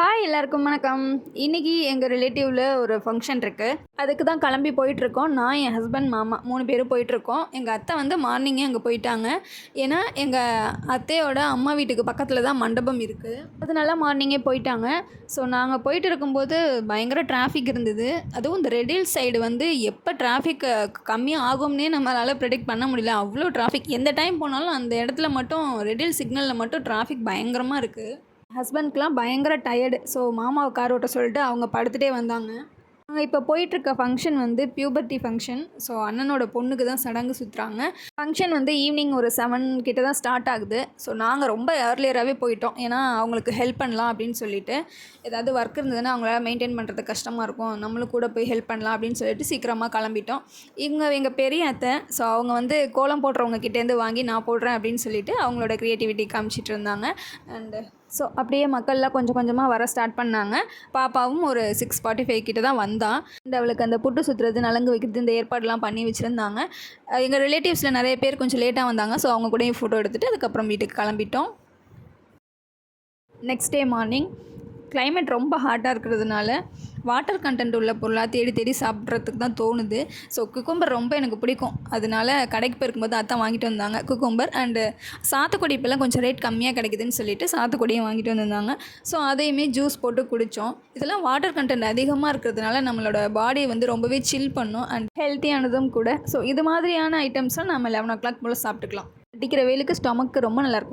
Hi எல்லாருக்கும் வணக்கம். இன்றைக்கி எங்கள் ரிலேட்டிவில் ஒரு ஃபங்க்ஷன் இருக்குது. அதுக்கு தான் கிளம்பி போயிட்டுருக்கோம். நான், என் ஹஸ்பண்ட், மாமா 3 பேரும் போயிட்டுருக்கோம். எங்கள் அத்தை வந்து மார்னிங்கே அங்கே போயிட்டாங்க. ஏன்னா எங்கள் அத்தையோட அம்மா வீட்டுக்கு பக்கத்தில் தான் மண்டபம் இருக்குது. அதனால மார்னிங்கே போயிட்டாங்க. ஸோ நாங்கள் போயிட்டு இருக்கும்போது பயங்கர டிராஃபிக் இருந்தது. அதுவும் இந்த ரெட் ஹில்ஸ் சைடு வந்து எப்போ டிராஃபிக் கம்மியாக ஆகும்னே நம்மளால் ப்ரெடிக்ட் பண்ண முடியல. அவ்வளோ டிராஃபிக். எந்த டைம் போனாலும் அந்த இடத்துல மட்டும் ரெட் ஹில்ஸ் சிக்னலில் மட்டும் டிராஃபிக் பயங்கரமாக இருக்குது. ஹஸ்பண்ட்க்குலாம் பயங்கர டயர்டு. ஸோ மாமாவை கார் ஓட்ட சொல்லிட்டு அவங்க படுத்துகிட்டே வந்தாங்க. நாங்கள் இப்போ போயிட்டுருக்க ஃபங்க்ஷன் வந்து பியூபர்ட்டி ஃபங்க்ஷன். ஸோ அண்ணனோட பொண்ணுக்கு தான் சடங்கு சுற்றுறாங்க. ஃபங்க்ஷன் வந்து ஈவினிங் ஒரு 7 கிட்ட தான் ஸ்டார்ட் ஆகுது. ஸோ நாங்கள் ரொம்ப ஏர்லியராகவே போயிட்டோம். ஏன்னா அவங்களுக்கு ஹெல்ப் பண்ணலாம் அப்படின்னு சொல்லிட்டு, ஏதாவது ஒர்க் இருந்ததுன்னா அவங்களால மெயின்டைன் பண்ணுறது கஷ்டமாக இருக்கும், நம்மளும் கூட போய் ஹெல்ப் பண்ணலாம் அப்படின்னு சொல்லிட்டு சீக்கிரமாக கிளம்பிட்டோம். எங்கள் பெரிய அத்தை, ஸோ அவங்க வந்து கோலம் போடுறவங்க கிட்டேருந்து வாங்கி நான் போடுறேன் அப்படின்னு சொல்லிட்டு அவங்களோட க்ரியேட்டிவிட்டி காமிச்சிட்டு இருந்தாங்க. அண்டு ஸோ அப்படியே மக்கள்லாம் கொஞ்சம் கொஞ்சமாக வர ஸ்டார்ட் பண்ணாங்க. பாப்பாவும் ஒரு 6:45 கிட்ட தான் வந்தா. அண்ட் அவளுக்கு அந்த புட்டு சுற்றுறது, நலங்கு வைக்கிறது, இந்த ஏற்பாடுலாம் பண்ணி வச்சுருந்தாங்க. எங்கள் ரிலேட்டிவ்ஸில் நிறைய பேர் கொஞ்சம் லேட்டாக வந்தாங்க. ஸோ அவங்க கூடயும் ஃபோட்டோ எடுத்துகிட்டு அதுக்கப்புறம் வீட்டுக்கு கிளம்பிட்டோம். நெக்ஸ்ட் டே மார்னிங் கிளைமேட் ரொம்ப ஹாட்டாக இருக்கிறதுனால வாட்டர் கண்டென்ட் உள்ள பொருளாக தேடி தேடி சாப்பிட்றதுக்கு தான் தோணுது. ஸோ குக்கும்பர் ரொம்ப எனக்கு பிடிக்கும். அதனால கடைக்கு போயிருக்கும்போது அத்தை வாங்கிட்டு வந்தாங்க குக்கும்பர். அண்டு சாத்துக்குடி இப்போல்லாம் கொஞ்சம் ரேட் கம்மியாக கிடைக்குதுன்னு சொல்லிட்டு சாத்துக்குடியும் வாங்கிட்டு வந்திருந்தாங்க. ஸோ அதையுமே ஜூஸ் போட்டு குடித்தோம். இதெல்லாம் வாட்டர் கண்டென்ட் அதிகமாக இருக்கிறதுனால நம்மளோட பாடியை வந்து ரொம்பவே சில் பண்ணும் அண்ட் ஹெல்த்தியானதும் கூட. ஸோ இது மாதிரியான ஐட்டம்ஸை நம்ம 11 o'clock போல் சாப்பிட்டுக்கலாம். அடிக்கிற வெயிலுக்கு ஸ்டொமக்கு ரொம்ப நல்லாயிருக்கும்.